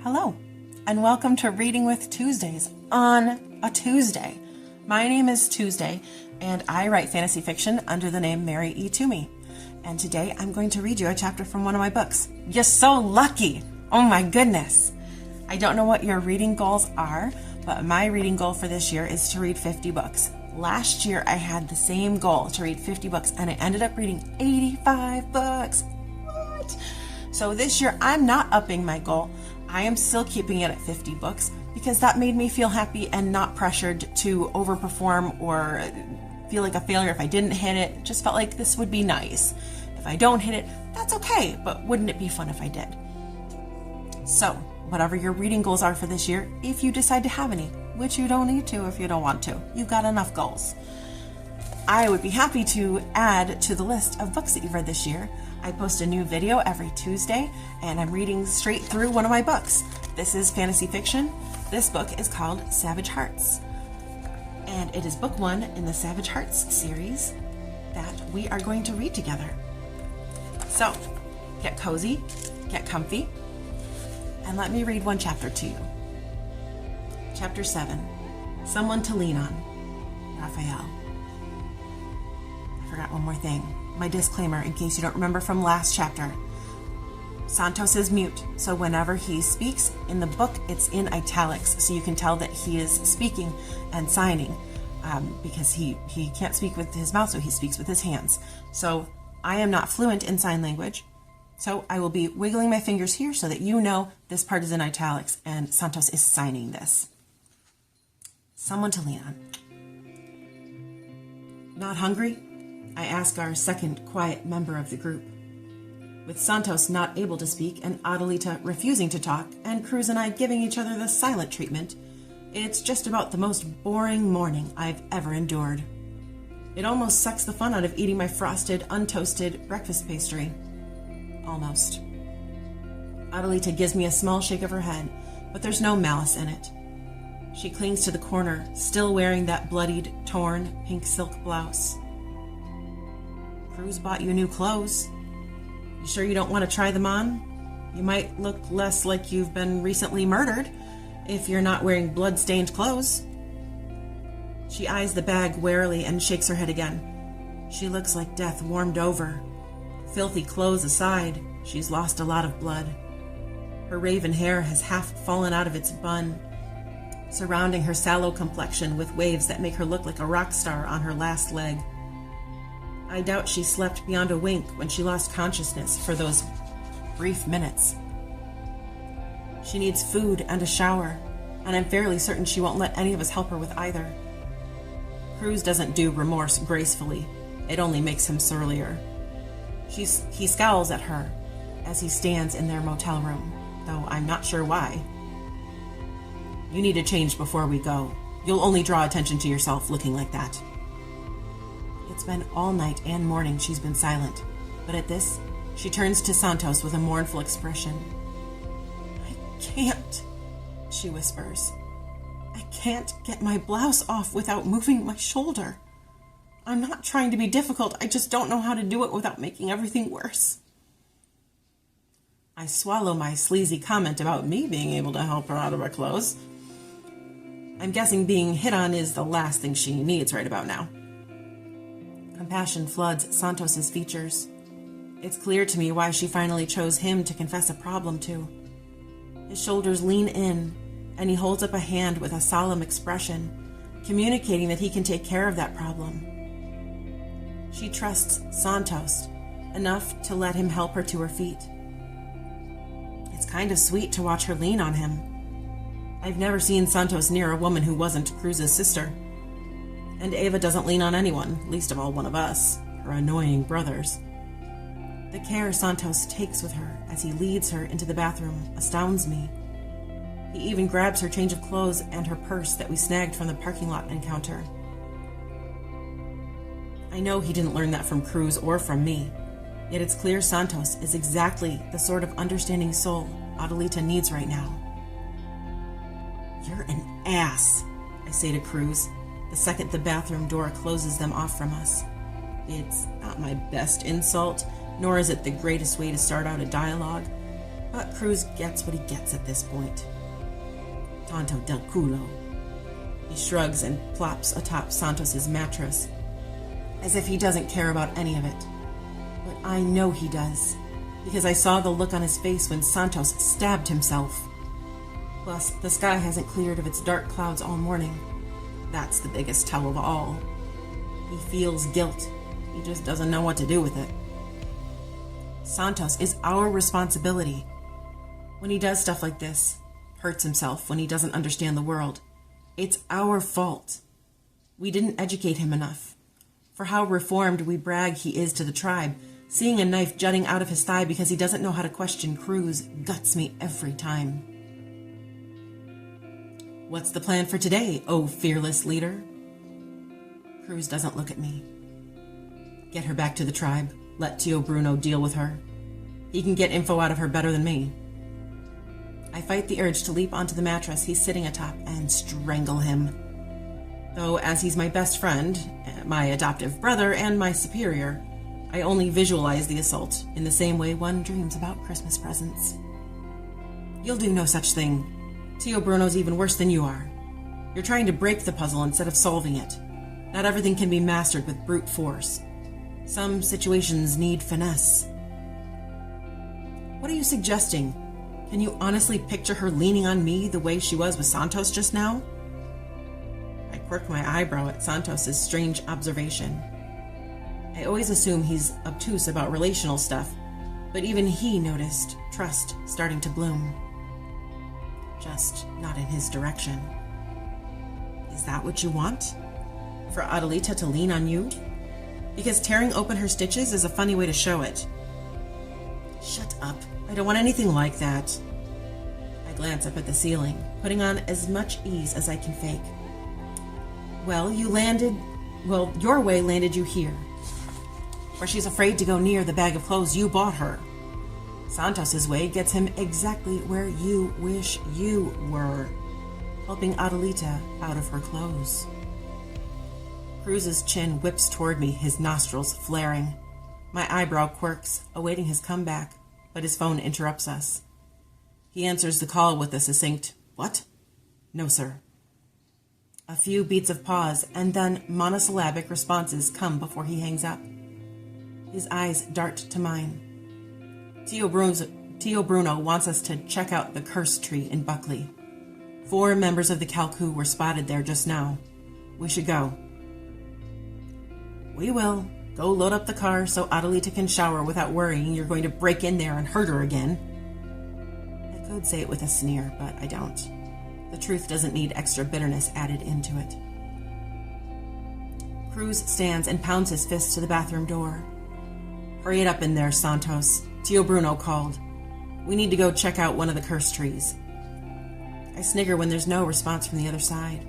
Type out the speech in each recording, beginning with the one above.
Hello, and welcome to Reading with Tuesdays on a Tuesday. My name is Tuesday, and I write fantasy fiction under the name Mary E. Twomey. And today I'm going to read you a chapter from one of my books. You're so lucky! Oh my goodness! I don't know what your reading goals are, but my reading goal for this year is to read 50 books. Last year I had the same goal, to read 50 books, and I ended up reading 85 books. What? So this year I'm not upping my goal. I am still keeping it at 50 books because that made me feel happy and not pressured to overperform or feel like a failure if I didn't hit it. It just felt like this would be nice. If I don't hit it, that's okay, but wouldn't it be fun if I did? So, whatever your reading goals are for this year, if you decide to have any, which you don't need to if you don't want to, you've got enough goals. I would be happy to add to the list of books that you've read this year. I post a new video every Tuesday, and I'm reading straight through one of my books. This is fantasy fiction. This book is called Savage Hearts, and it is book 1 in the Savage Hearts series that we are going to read together. So, get cozy, get comfy, and let me read one chapter to you. Chapter 7, Someone to Lean On, Raphael. I forgot one more thing. My disclaimer, in case you don't remember from last chapter. Santos is mute, so whenever he speaks in the book, it's in italics, so you can tell that he is speaking and signing, because he can't speak with his mouth, so he speaks with his hands. So I am not fluent in sign language, so I will be wiggling my fingers here so that you know this part is in italics, and Santos is signing this. Someone to lean on. Not hungry? I ask our second quiet member of the group. With Santos not able to speak and Adelita refusing to talk, and Cruz and I giving each other the silent treatment, it's just about the most boring morning I've ever endured. It almost sucks the fun out of eating my frosted, untoasted breakfast pastry. Almost. Adelita gives me a small shake of her head, but there's no malice in it. She clings to the corner, still wearing that bloodied, torn, pink silk blouse. Cruz bought you new clothes. You sure you don't want to try them on? You might look less like you've been recently murdered if you're not wearing blood-stained clothes. She eyes the bag warily and shakes her head again. She looks like death warmed over. Filthy clothes aside, she's lost a lot of blood. Her raven hair has half fallen out of its bun, surrounding her sallow complexion with waves that make her look like a rock star on her last leg. I doubt she slept beyond a wink when she lost consciousness for those brief minutes. She needs food and a shower, and I'm fairly certain she won't let any of us help her with either. Cruz doesn't do remorse gracefully. It only makes him surlier. He scowls at her as he stands in their motel room, though I'm not sure why. You need to change before we go. You'll only draw attention to yourself looking like that. It's been all night and morning she's been silent, but at this, she turns to Santos with a mournful expression. I can't, she whispers. I can't get my blouse off without moving my shoulder. I'm not trying to be difficult, I just don't know how to do it without making everything worse. I swallow my sleazy comment about me being able to help her out of her clothes. I'm guessing being hit on is the last thing she needs right about now. Compassion floods Santos's features. It's clear to me why she finally chose him to confess a problem to. His shoulders lean in, and he holds up a hand with a solemn expression, communicating that he can take care of that problem. She trusts Santos enough to let him help her to her feet. It's kind of sweet to watch her lean on him. I've never seen Santos near a woman who wasn't Cruz's sister. And Ava doesn't lean on anyone, least of all one of us, her annoying brothers. The care Santos takes with her as he leads her into the bathroom astounds me. He even grabs her change of clothes and her purse that we snagged from the parking lot encounter. I know he didn't learn that from Cruz or from me, yet it's clear Santos is exactly the sort of understanding soul Adelita needs right now. You're an ass, I say to Cruz, the second the bathroom door closes them off from us. It's not my best insult, nor is it the greatest way to start out a dialogue, But Cruz gets what he gets at this point. Tanto del culo. He shrugs and plops atop Santos's mattress, as if he doesn't care about any of it. But I know he does, because I saw the look on his face when Santos stabbed himself. Plus, the sky hasn't cleared of its dark clouds all morning. That's the biggest tell of all. He feels guilt. He just doesn't know what to do with it. Santos is our responsibility. When he does stuff like this, hurts himself when he doesn't understand the world, it's our fault. We didn't educate him enough. For how reformed we brag he is to the tribe, seeing a knife jutting out of his thigh because he doesn't know how to question Cruz guts me every time. What's the plan for today, oh fearless leader? Cruz doesn't look at me. Get her back to the tribe. Let Tio Bruno deal with her. He can get info out of her better than me. I fight the urge to leap onto the mattress he's sitting atop and strangle him. Though, as he's my best friend, my adoptive brother, and my superior, I only visualize the assault in the same way one dreams about Christmas presents. You'll do no such thing. Tio Bruno's even worse than you are. You're trying to break the puzzle instead of solving it. Not everything can be mastered with brute force. Some situations need finesse. What are you suggesting? Can you honestly picture her leaning on me the way she was with Santos just now? I quirk my eyebrow at Santos's strange observation. I always assume he's obtuse about relational stuff, but even he noticed trust starting to bloom. Just not in his direction. Is that what you want? For Adelita to lean on you? Because tearing open her stitches is a funny way to show it. Shut up. I don't want anything like that. I glance up at the ceiling, putting on as much ease as I can fake. Well, your way landed you here. Where she's afraid to go near the bag of clothes you bought her. Santos's way gets him exactly where you wish you were, helping Adelita out of her clothes. Cruz's chin whips toward me, his nostrils flaring. My eyebrow quirks, awaiting his comeback, but his phone interrupts us. He answers the call with a succinct, "What?" "No, sir." A few beats of pause, and then monosyllabic responses come before he hangs up. His eyes dart to mine. Tio Bruno wants us to check out the curse tree in Buckley. 4 members of the Calcoo were spotted there just now. We should go. We will. Go load up the car so Adelita can shower without worrying you're going to break in there and hurt her again. I could say it with a sneer, but I don't. The truth doesn't need extra bitterness added into it. Cruz stands and pounds his fist to the bathroom door. Hurry it up in there, Santos. Tio Bruno called. We need to go check out one of the curse trees. I snigger when there's no response from the other side.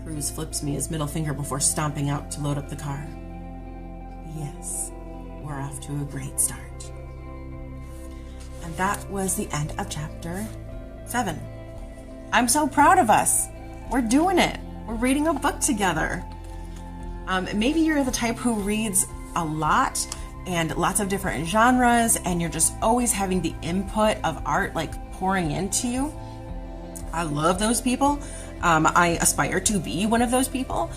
Cruz flips me his middle finger before stomping out to load up the car. Yes, we're off to a great start. And that was the end of chapter 7. I'm so proud of us. We're doing it. We're reading a book together. Maybe you're the type who reads a lot and lots of different genres, and you're just always having the input of art like pouring into you. I love those people. I aspire to be one of those people.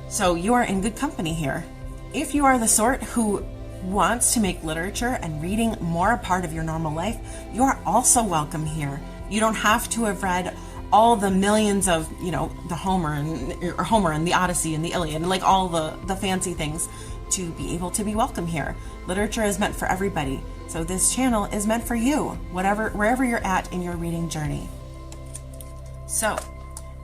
So you are in good company here. If you are the sort who wants to make literature and reading more a part of your normal life, you are also welcome here. You don't have to have read all the millions of, the Homer and the Odyssey and the Iliad and like all the fancy things to be able to be welcome here. Literature is meant for everybody. So this channel is meant for you, wherever you're at in your reading journey. So,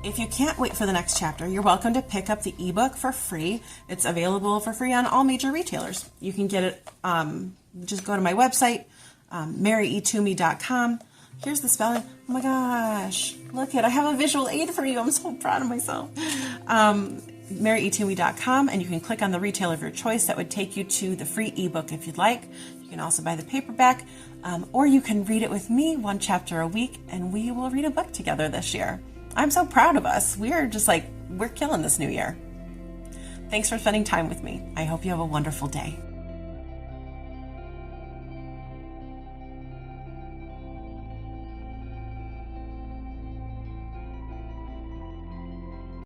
if you can't wait for the next chapter, you're welcome to pick up the ebook for free. It's available for free on all major retailers. You can get it, just go to my website, maryetomey.com. Here's the spelling. Oh my gosh, look it, I have a visual aid for you. I'm so proud of myself. maryetomey.com, and you can click on the retailer of your choice. That would take you to the free ebook if you'd like. You can also buy the paperback, or you can read it with me 1 chapter a week, and we will read a book together this year. I'm so proud of us. We're killing this new year. Thanks for spending time with me. I hope you have a wonderful day.